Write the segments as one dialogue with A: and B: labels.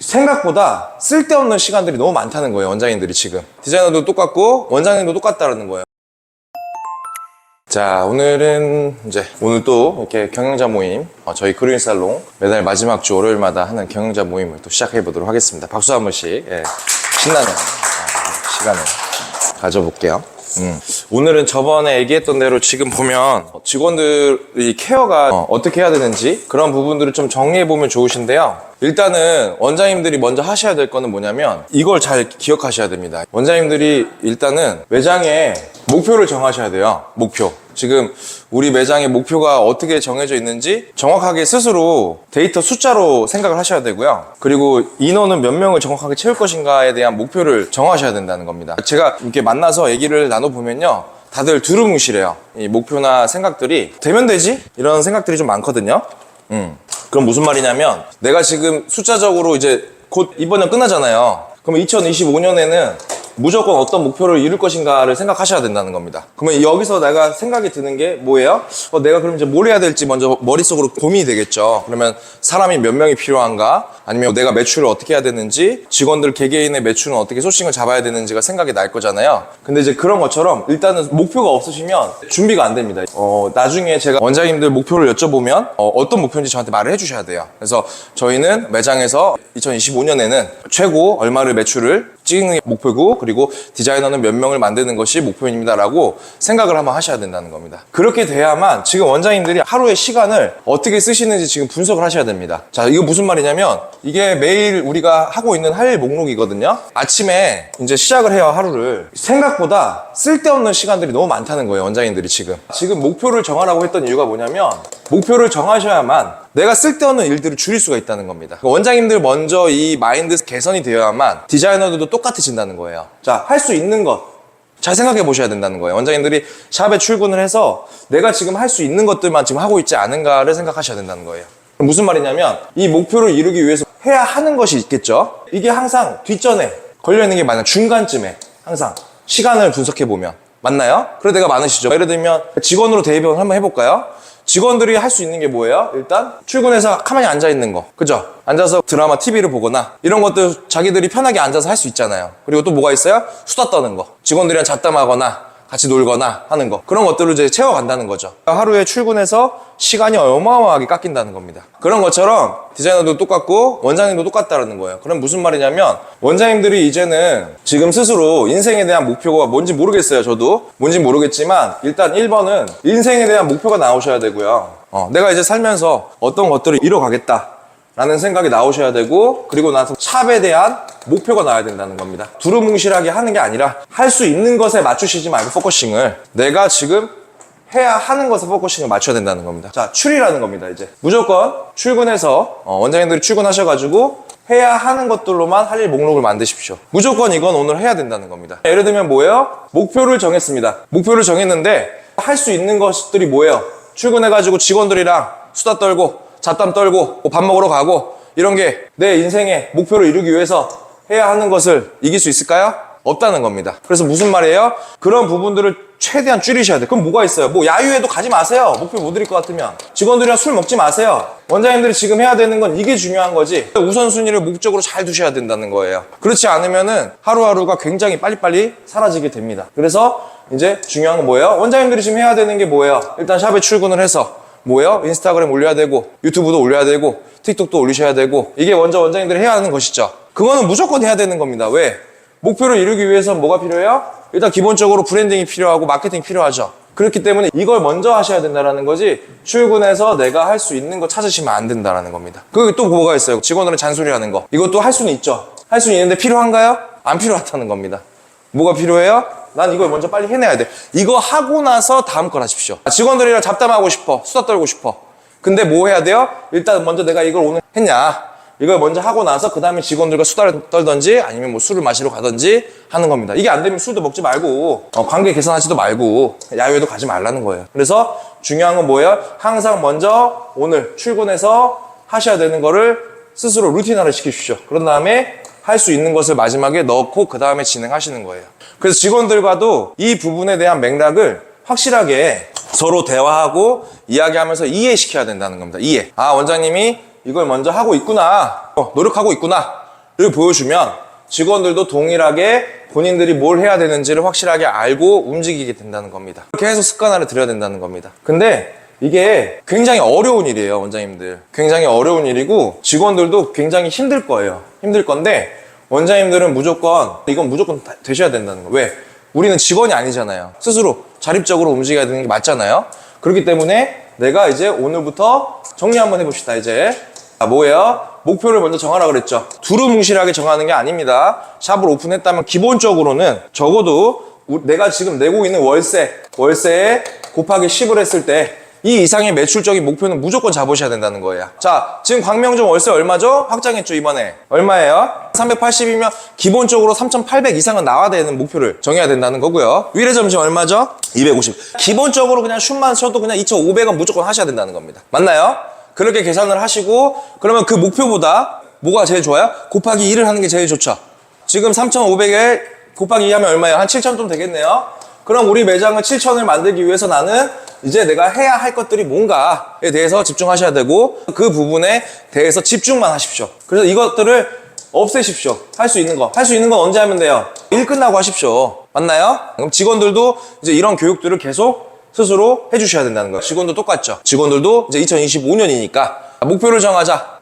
A: 생각보다 쓸데없는 시간들이 너무 많다는 거예요. 원장님들이 지금 디자이너도 똑같고 원장님도 똑같다는 거예요. 자, 오늘은 오늘 또 이렇게 경영자 모임, 저희 그루인 살롱 매달 마지막 주 월요일마다 하는 경영자 모임을 또 시작해 보도록 하겠습니다. 박수 한 번씩. 신나는 시간을 가져볼게요. 오늘은 저번에 얘기했던 대로 지금 보면 직원들이 케어가 어떻게 해야 되는지 그런 부분들을 좀 정리해 보면 좋으신데요. 일단은 원장님들이 먼저 하셔야 될 거는 뭐냐면 이걸 잘 기억하셔야 됩니다. 원장님들이 일단은 매장에 목표를 정하셔야 돼요. 목표. 지금 우리 매장의 목표가 어떻게 정해져 있는지 정확하게 스스로 데이터 숫자로 생각을 하셔야 되고요. 그리고 인원은 몇 명을 정확하게 채울 것인가에 대한 목표를 정하셔야 된다는 겁니다. 제가 이렇게 만나서 얘기를 나눠보면요, 다들 두루뭉실해요. 이 목표나 생각들이 되면 되지? 이런 생각들이 좀 많거든요. 그럼 무슨 말이냐면 내가 지금 숫자적으로 이제 곧 이번 년 끝나잖아요. 그럼 2025년에는 무조건 어떤 목표를 이룰 것인가를 생각하셔야 된다는 겁니다. 그러면 여기서 내가 생각이 드는 게 뭐예요? 내가 그럼 이제 뭘 해야 될지 먼저 머릿속으로 고민이 되겠죠. 그러면 사람이 몇 명이 필요한가? 아니면 내가 매출을 어떻게 해야 되는지, 직원들 개개인의 매출은 어떻게 소싱을 잡아야 되는지가 생각이 날 거잖아요. 근데 이제 그런 것처럼 일단은 목표가 없으시면 준비가 안 됩니다. 나중에 제가 원장님들 목표를 여쭤보면 어떤 목표인지 저한테 말을 해주셔야 돼요. 그래서 저희는 매장에서 2025년에는 최고 얼마를 매출을 찍는 게 목표고, 그리고 디자이너는 몇 명을 만드는 것이 목표입니다 라고 생각을 한번 하셔야 된다는 겁니다. 그렇게 돼야만 지금 원장님들이 하루의 시간을 어떻게 쓰시는지 지금 분석을 하셔야 됩니다. 자, 이거 무슨 말이냐면 이게 매일 우리가 하고 있는 할 일 목록이거든요. 아침에 이제 시작을 해요, 하루를. 생각보다 쓸데없는 시간들이 너무 많다는 거예요, 원장님들이 지금 목표를 정하라고 했던 이유가 뭐냐면 목표를 정하셔야만 내가 쓸데없는 일들을 줄일 수가 있다는 겁니다. 원장님들 먼저 이 마인드 개선이 되어야만 디자이너들도 똑같아진다는 거예요. 자, 할 수 있는 것 잘 생각해 보셔야 된다는 거예요. 원장님들이 샵에 출근을 해서 내가 지금 할 수 있는 것들만 지금 하고 있지 않은가를 생각하셔야 된다는 거예요. 무슨 말이냐면 이 목표를 이루기 위해서 해야 하는 것이 있겠죠. 이게 항상 뒷전에 걸려있는 게 많아요. 중간쯤에 항상 시간을 분석해 보면 맞나요? 그래 내가 많으시죠. 예를 들면 직원으로 대입을 한번 해볼까요? 직원들이 할 수 있는 게 뭐예요? 일단 출근해서 가만히 앉아 있는 거, 그죠? 앉아서 드라마, TV를 보거나 이런 것들 자기들이 편하게 앉아서 할 수 있잖아요. 그리고 또 뭐가 있어요? 수다 떠는 거, 직원들이랑 잡담하거나 같이 놀거나 하는 거, 그런 것들을 이제 채워간다는 거죠. 하루에 출근해서 시간이 어마어마하게 깎인다는 겁니다. 그런 것처럼 디자이너도 똑같고 원장님도 똑같다는 거예요. 그럼 무슨 말이냐면 원장님들이 이제는 지금 스스로 인생에 대한 목표가 뭔지 모르겠어요. 저도 뭔지 모르겠지만 일단 1번은 인생에 대한 목표가 나오셔야 되고요. 내가 이제 살면서 어떤 것들을 이뤄가겠다 라는 생각이 나오셔야 되고, 그리고 나서 샵에 대한 목표가 나와야 된다는 겁니다. 두루뭉실하게 하는 게 아니라 할 수 있는 것에 맞추시지 말고 포커싱을 내가 지금 해야 하는 것에 포커싱을 맞춰야 된다는 겁니다. 자, 출이라는 겁니다. 이제 무조건 출근해서 원장님들이 출근하셔가지고 해야 하는 것들로만 할 일 목록을 만드십시오. 무조건 이건 오늘 해야 된다는 겁니다. 예를 들면 뭐예요? 목표를 정했습니다. 목표를 정했는데 할 수 있는 것들이 뭐예요? 출근해가지고 직원들이랑 수다 떨고 잡담 떨고 밥 먹으러 가고 이런 게 내 인생의 목표를 이루기 위해서 해야 하는 것을 이길 수 있을까요? 없다는 겁니다. 그래서 무슨 말이에요? 그런 부분들을 최대한 줄이셔야 돼요. 그럼 뭐가 있어요? 뭐 야유회도 가지 마세요. 목표 못 이룰 것 같으면. 직원들이랑 술 먹지 마세요. 원장님들이 지금 해야 되는 건 이게 중요한 거지. 우선순위를 목적으로 잘 두셔야 된다는 거예요. 그렇지 않으면은 하루하루가 굉장히 빨리빨리 사라지게 됩니다. 그래서 이제 중요한 건 뭐예요? 원장님들이 지금 해야 되는 게 뭐예요? 일단 샵에 출근을 해서 뭐예요? 인스타그램 올려야 되고 유튜브도 올려야 되고 틱톡도 올리셔야 되고, 이게 먼저 원장님들이 해야 하는 것이죠. 그거는 무조건 해야 되는 겁니다. 왜? 목표를 이루기 위해서는 뭐가 필요해요? 일단 기본적으로 브랜딩이 필요하고 마케팅이 필요하죠. 그렇기 때문에 이걸 먼저 하셔야 된다는 거지, 출근해서 내가 할 수 있는 거 찾으시면 안 된다는 겁니다. 그리고 또 뭐가 있어요? 직원들은 잔소리하는 거. 이것도 할 수는 있죠. 할 수는 있는데 필요한가요? 안 필요하다는 겁니다. 뭐가 필요해요? 난 이걸 먼저 빨리 해내야 돼. 이거 하고 나서 다음 걸 하십시오. 직원들이랑 잡담하고 싶어. 수다 떨고 싶어. 근데 뭐 해야 돼요? 일단 먼저 내가 이걸 오늘 했냐? 이걸 먼저 하고 나서 그 다음에 직원들과 수다를 떨던지 아니면 뭐 술을 마시러 가던지 하는 겁니다. 이게 안 되면 술도 먹지 말고 관계 개선하지도 말고 야유회도 가지 말라는 거예요. 그래서 중요한 건 뭐예요? 항상 먼저 오늘 출근해서 하셔야 되는 거를 스스로 루틴화를 시키십시오. 그런 다음에 할 수 있는 것을 마지막에 넣고 그 다음에 진행하시는 거예요. 그래서 직원들과도 이 부분에 대한 맥락을 확실하게 서로 대화하고 이야기하면서 이해시켜야 된다는 겁니다. 이해. 아, 원장님이 이걸 먼저 하고 있구나. 노력하고 있구나. 이렇게 보여주면 직원들도 동일하게 본인들이 뭘 해야 되는지를 확실하게 알고 움직이게 된다는 겁니다. 계속 습관화를 들여야 된다는 겁니다. 근데 이게 굉장히 어려운 일이에요, 원장님들. 굉장히 어려운 일이고 직원들도 굉장히 힘들 거예요. 힘들 건데 원장님들은 이건 무조건 되셔야 된다는 거예요. 왜? 우리는 직원이 아니잖아요. 스스로 자립적으로 움직여야 되는 게 맞잖아요. 그렇기 때문에 내가 이제 오늘부터 정리 한번 해봅시다. 이제 뭐예요? 목표를 먼저 정하라 그랬죠. 두루뭉실하게 정하는 게 아닙니다. 샵을 오픈했다면 기본적으로는 적어도 내가 지금 내고 있는 월세에 곱하기 10을 했을 때 이 이상의 매출적인 목표는 무조건 잡으셔야 된다는 거예요. 자, 지금 광명점 월세 얼마죠? 확장했죠, 이번에. 얼마예요? 380이면 기본적으로 3,800 이상은 나와야 되는 목표를 정해야 된다는 거고요. 위례점 지금 얼마죠? 250. 기본적으로 그냥 슛만 쳐도 그냥 2,500원 무조건 하셔야 된다는 겁니다. 맞나요? 그렇게 계산을 하시고 그러면 그 목표보다 뭐가 제일 좋아요? 곱하기 2를 하는 게 제일 좋죠. 지금 3,500에 곱하기 2 하면 얼마예요? 한 7,000 좀 되겠네요. 그럼 우리 매장을 7,000을 만들기 위해서 나는 이제 내가 해야 할 것들이 뭔가에 대해서 집중하셔야 되고 그 부분에 대해서 집중만 하십시오. 그래서 이것들을 없애십시오. 할 수 있는 건 언제 하면 돼요? 일 끝나고 하십시오. 맞나요? 그럼 직원들도 이제 이런 교육들을 계속 스스로 해주셔야 된다는 거예요. 직원도 똑같죠. 직원들도 이제 2025년이니까 목표를 정하자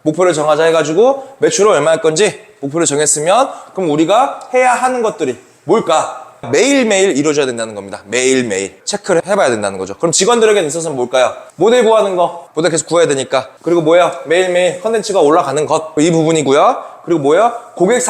A: 해가지고 매출을 얼마 할 건지 목표를 정했으면 그럼 우리가 해야 하는 것들이 뭘까? 매일매일 이루어져야 된다는 겁니다. 매일매일 체크를 해봐야 된다는 거죠. 그럼 직원들에게 있어서는 뭘까요? 모델 구하는 거, 모델 계속 구해야 되니까. 그리고 뭐예요? 매일매일 컨텐츠가 올라가는 것, 이 부분이고요. 그리고 뭐예요? 고객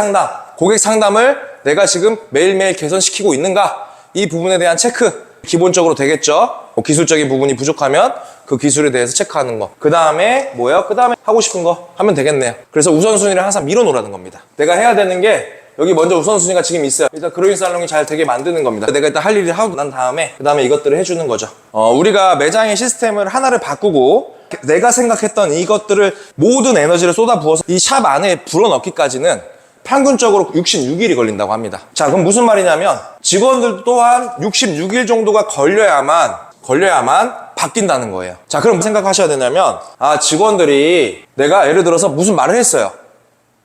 A: 상담을 내가 지금 매일매일 개선시키고 있는가, 이 부분에 대한 체크 기본적으로 되겠죠. 기술적인 부분이 부족하면 그 기술에 대해서 체크하는 거. 그 다음에 뭐예요? 그 다음에 하고 싶은 거 하면 되겠네요. 그래서 우선순위를 항상 밀어놓으라는 겁니다. 내가 해야 되는 게 여기 먼저 우선순위가 지금 있어요. 일단 그로잉 살롱이 잘 되게 만드는 겁니다. 내가 일단 할 일을 하고 난 다음에 그 다음에 이것들을 해주는 거죠. 우리가 매장의 시스템을 하나를 바꾸고 내가 생각했던 이것들을 모든 에너지를 쏟아 부어서 이 샵 안에 불어넣기까지는 평균적으로 66일이 걸린다고 합니다. 자, 그럼 무슨 말이냐면 직원들 또한 66일 정도가 걸려야만 바뀐다는 거예요. 자, 그럼 생각하셔야 되냐면 직원들이 내가 예를 들어서 무슨 말을 했어요.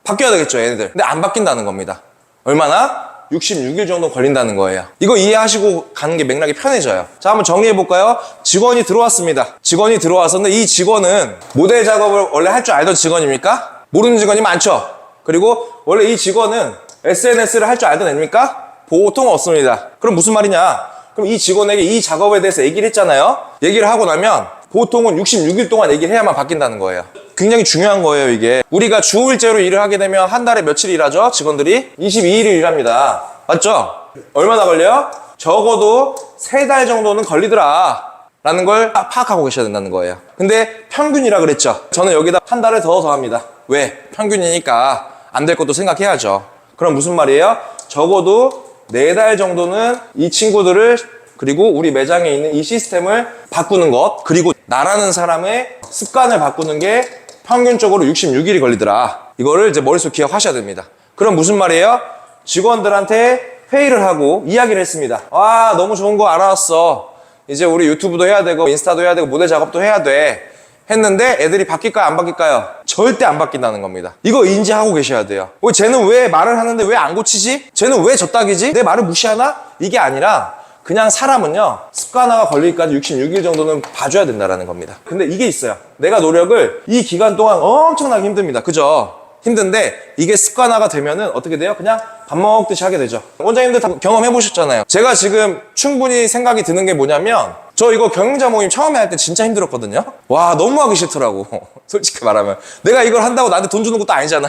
A: 바뀌어야 되겠죠, 얘네들. 근데 안 바뀐다는 겁니다. 얼마나? 66일 정도 걸린다는 거예요. 이거 이해하시고 가는 게 맥락이 편해져요. 자, 한번 정리해볼까요? 직원이 들어왔습니다. 직원이 들어왔었는데 이 직원은 모델 작업을 원래 할 줄 알던 직원입니까? 모르는 직원이 많죠? 그리고 원래 이 직원은 SNS를 할 줄 알던 애입니까? 보통 없습니다. 그럼 무슨 말이냐? 그럼 이 직원에게 이 작업에 대해서 얘기를 했잖아요? 얘기를 하고 나면 보통은 66일 동안 얘기를 해야만 바뀐다는 거예요. 굉장히 중요한 거예요, 이게. 우리가 주 5일제로 일을 하게 되면 한 달에 며칠 일하죠? 직원들이 22일을 일합니다. 맞죠? 얼마나 걸려요? 적어도 3달 정도는 걸리더라 라는 걸 파악하고 계셔야 된다는 거예요. 근데 평균이라 그랬죠. 저는 여기다 한 달을 더 더합니다. 왜? 평균이니까 안 될 것도 생각해야죠. 그럼 무슨 말이에요? 적어도 4달 정도는 이 친구들을 그리고 우리 매장에 있는 이 시스템을 바꾸는 것, 그리고 나라는 사람의 습관을 바꾸는 게 평균적으로 66일이 걸리더라. 이거를 이제 머릿속에 기억하셔야 됩니다. 그럼 무슨 말이에요? 직원들한테 회의를 하고 이야기를 했습니다. 와, 너무 좋은 거 알아왔어. 이제 우리 유튜브도 해야 되고 인스타도 해야 되고 모델 작업도 해야 돼. 했는데 애들이 바뀔까요? 안 바뀔까요? 절대 안 바뀐다는 겁니다. 이거 인지하고 계셔야 돼요. 쟤는 왜 말을 하는데 왜 안 고치지? 쟤는 왜 저딱이지? 내 말을 무시하나? 이게 아니라 그냥 사람은요, 습관화가 걸리기까지 66일 정도는 봐줘야 된다는 겁니다. 근데 이게 있어요. 내가 노력을 이 기간 동안 엄청나게 힘듭니다. 그죠? 힘든데 이게 습관화가 되면은 어떻게 돼요? 그냥 밥 먹듯이 하게 되죠. 원장님들 다 경험해 보셨잖아요. 제가 지금 충분히 생각이 드는 게 뭐냐면 저 이거 경영자 모임 처음에 할 때 진짜 힘들었거든요. 와, 너무 하기 싫더라고. 솔직히 말하면 내가 이걸 한다고 나한테 돈 주는 것도 아니잖아.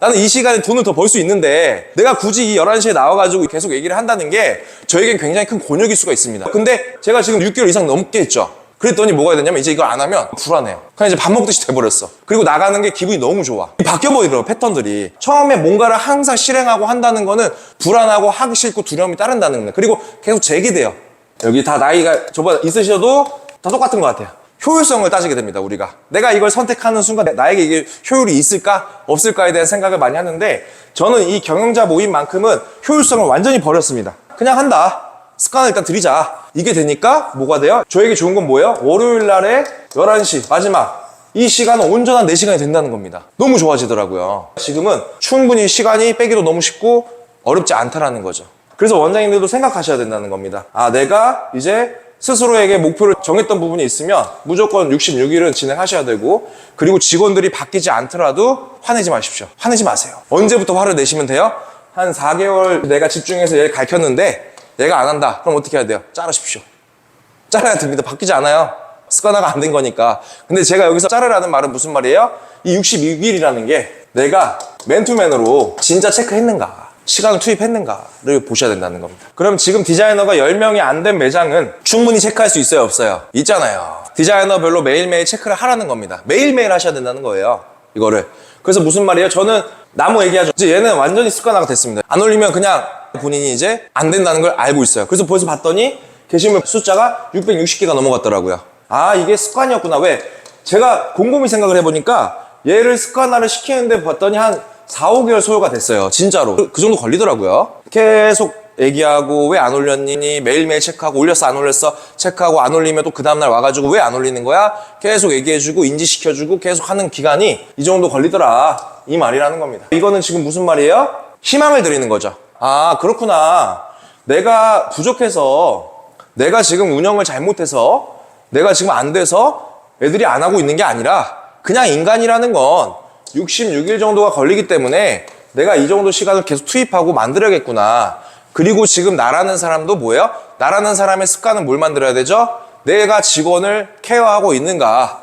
A: 나는 이 시간에 돈을 더 벌 수 있는데 내가 굳이 이 11시에 나와가지고 계속 얘기를 한다는 게 저에겐 굉장히 큰 곤욕일 수가 있습니다. 근데 제가 지금 6개월 이상 넘게 했죠. 그랬더니 뭐가 되냐면 이제 이걸 안 하면 불안해요. 그냥 이제 밥 먹듯이 돼버렸어. 그리고 나가는 게 기분이 너무 좋아. 바뀌어버리더라고, 패턴들이. 처음에 뭔가를 항상 실행하고 한다는 거는 불안하고 하기 싫고 두려움이 따른다는 겁니다. 그리고 계속 재기돼요. 여기 다 나이가 저보다 있으셔도 다 똑같은 것 같아요. 효율성을 따지게 됩니다, 우리가. 내가 이걸 선택하는 순간 나에게 이게 효율이 있을까 없을까에 대한 생각을 많이 하는데 저는 이 경영자 모임만큼은 효율성을 완전히 버렸습니다. 그냥 한다. 습관을 일단 들이자. 이게 되니까 뭐가 돼요? 저에게 좋은 건 뭐예요? 월요일 날에 11시 마지막 이 시간은 온전한 내 시간이 된다는 겁니다. 너무 좋아지더라고요. 지금은 충분히 시간이 빼기도 너무 쉽고 어렵지 않다라는 거죠. 그래서 원장님들도 생각하셔야 된다는 겁니다. 아, 내가 이제 스스로에게 목표를 정했던 부분이 있으면 무조건 66일은 진행하셔야 되고, 그리고 직원들이 바뀌지 않더라도 화내지 마십시오. 화내지 마세요. 언제부터 화를 내시면 돼요? 한 4개월 내가 집중해서 얘를 가르쳤는데 얘가 안 한다. 그럼 어떻게 해야 돼요? 자르십시오. 잘라야 됩니다. 바뀌지 않아요. 습관화가 안 된 거니까. 근데 제가 여기서 자르라는 말은 무슨 말이에요? 이 66일이라는 게 내가 맨투맨으로 진짜 체크했는가, 시간을 투입했는가를 보셔야 된다는 겁니다. 그럼 지금 디자이너가 10명이 안 된 매장은 충분히 체크할 수 있어요, 없어요? 있잖아요. 디자이너별로 매일매일 체크를 하라는 겁니다. 매일매일 하셔야 된다는 거예요, 이거를. 그래서 무슨 말이에요? 저는 나무 얘기하죠. 이제 얘는 완전히 습관화가 됐습니다. 안 올리면 그냥 본인이 이제 안 된다는 걸 알고 있어요. 그래서 벌써 봤더니 게시물 숫자가 660개가 넘어갔더라고요. 아, 이게 습관이었구나. 왜? 제가 곰곰이 생각을 해보니까 얘를 습관화를 시키는데 봤더니 한 4, 5개월 소요가 됐어요. 진짜로. 그 정도 걸리더라고요. 계속 얘기하고 왜 안 올렸니? 매일매일 체크하고 올렸어 안 올렸어 체크하고 안 올리면 또 그 다음날 와가지고 왜 안 올리는 거야? 계속 얘기해주고 인지시켜주고 계속 하는 기간이 이 정도 걸리더라. 이 말이라는 겁니다. 이거는 지금 무슨 말이에요? 희망을 드리는 거죠. 아, 그렇구나. 내가 부족해서, 내가 지금 운영을 잘못해서, 내가 지금 안 돼서 애들이 안 하고 있는 게 아니라 그냥 인간이라는 건 66일 정도가 걸리기 때문에 내가 이 정도 시간을 계속 투입하고 만들어야겠구나. 그리고 지금 나라는 사람도 뭐예요? 나라는 사람의 습관은 뭘 만들어야 되죠? 내가 직원을 케어하고 있는가,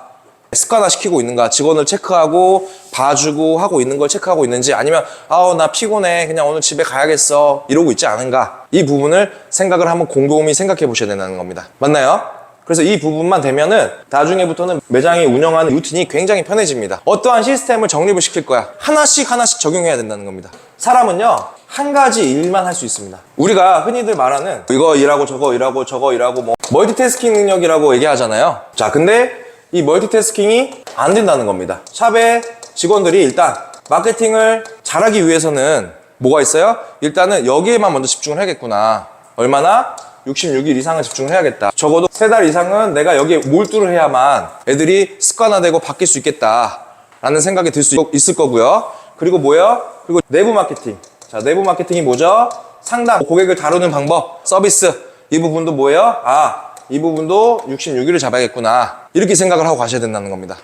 A: 습관화시키고 있는가, 직원을 체크하고 봐주고 하고 있는 걸 체크하고 있는지, 아니면 아우 나 피곤해 그냥 오늘 집에 가야겠어 이러고 있지 않은가, 이 부분을 생각을 한번 곰곰이 생각해 보셔야 된다는 겁니다. 맞나요? 그래서 이 부분만 되면은 나중에부터는 매장이 운영하는 루틴이 굉장히 편해집니다. 어떠한 시스템을 정립을 시킬 거야, 하나씩 적용해야 된다는 겁니다. 사람은요 한 가지 일만 할 수 있습니다. 우리가 흔히들 말하는 이거 일하고 저거 일하고 저거 일하고 뭐 멀티태스킹 능력이라고 얘기하잖아요. 자, 근데 이 멀티태스킹이 안 된다는 겁니다. 샵의 직원들이 일단 마케팅을 잘하기 위해서는 뭐가 있어요? 일단은 여기에만 먼저 집중을 해야겠구나. 얼마나? 66일 이상은 집중을 해야겠다. 적어도 3달 이상은 내가 여기에 몰두를 해야만 애들이 습관화되고 바뀔 수 있겠다 라는 생각이 들 수 있을 거고요. 그리고 뭐예요? 그리고 내부 마케팅. 자, 내부 마케팅이 뭐죠? 상담, 고객을 다루는 방법, 서비스. 이 부분도 뭐예요? 아, 이 부분도 66일을 잡아야겠구나. 이렇게 생각을 하고 가셔야 된다는 겁니다.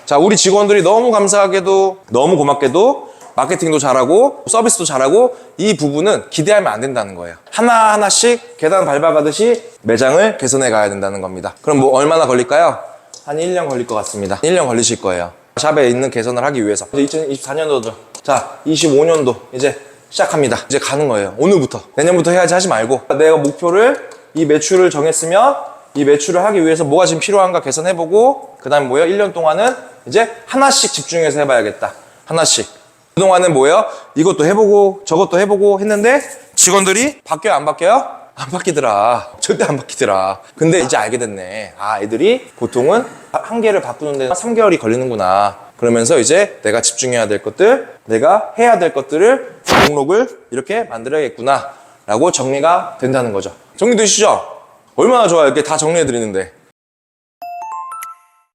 A: 자, 우리 직원들이 너무 감사하게도, 너무 고맙게도 마케팅도 잘하고 서비스도 잘하고 이 부분은 기대하면 안 된다는 거예요. 하나하나씩 계단 밟아가듯이 매장을 개선해 가야 된다는 겁니다. 그럼 뭐 얼마나 걸릴까요? 한 1년 걸릴 것 같습니다. 1년 걸리실 거예요. 샵에 있는 개선을 하기 위해서. 이제 2024년도죠. 자, 25년도 이제 시작합니다. 이제 가는 거예요. 오늘부터. 내년부터 해야지 하지 말고, 내가 목표를, 이 매출을 정했으면 이 매출을 하기 위해서 뭐가 지금 필요한가 개선해보고, 그 다음에 뭐예요? 1년 동안은 이제 하나씩 집중해서 해봐야겠다. 하나씩. 그동안은 뭐예요? 이것도 해보고 저것도 해보고 했는데 직원들이 바뀌어요? 안 바뀌어요? 안 바뀌더라. 절대 안 바뀌더라. 근데 이제 알게 됐네. 아, 애들이 보통은 한 개를 바꾸는데 3개월이 걸리는구나. 그러면서 이제 내가 집중해야 될 것들, 내가 해야 될 것들을 목록을 이렇게 만들어야겠구나 라고 정리가 된다는 거죠. 정리되시죠? 얼마나 좋아요. 이렇게 다 정리해 드리는데.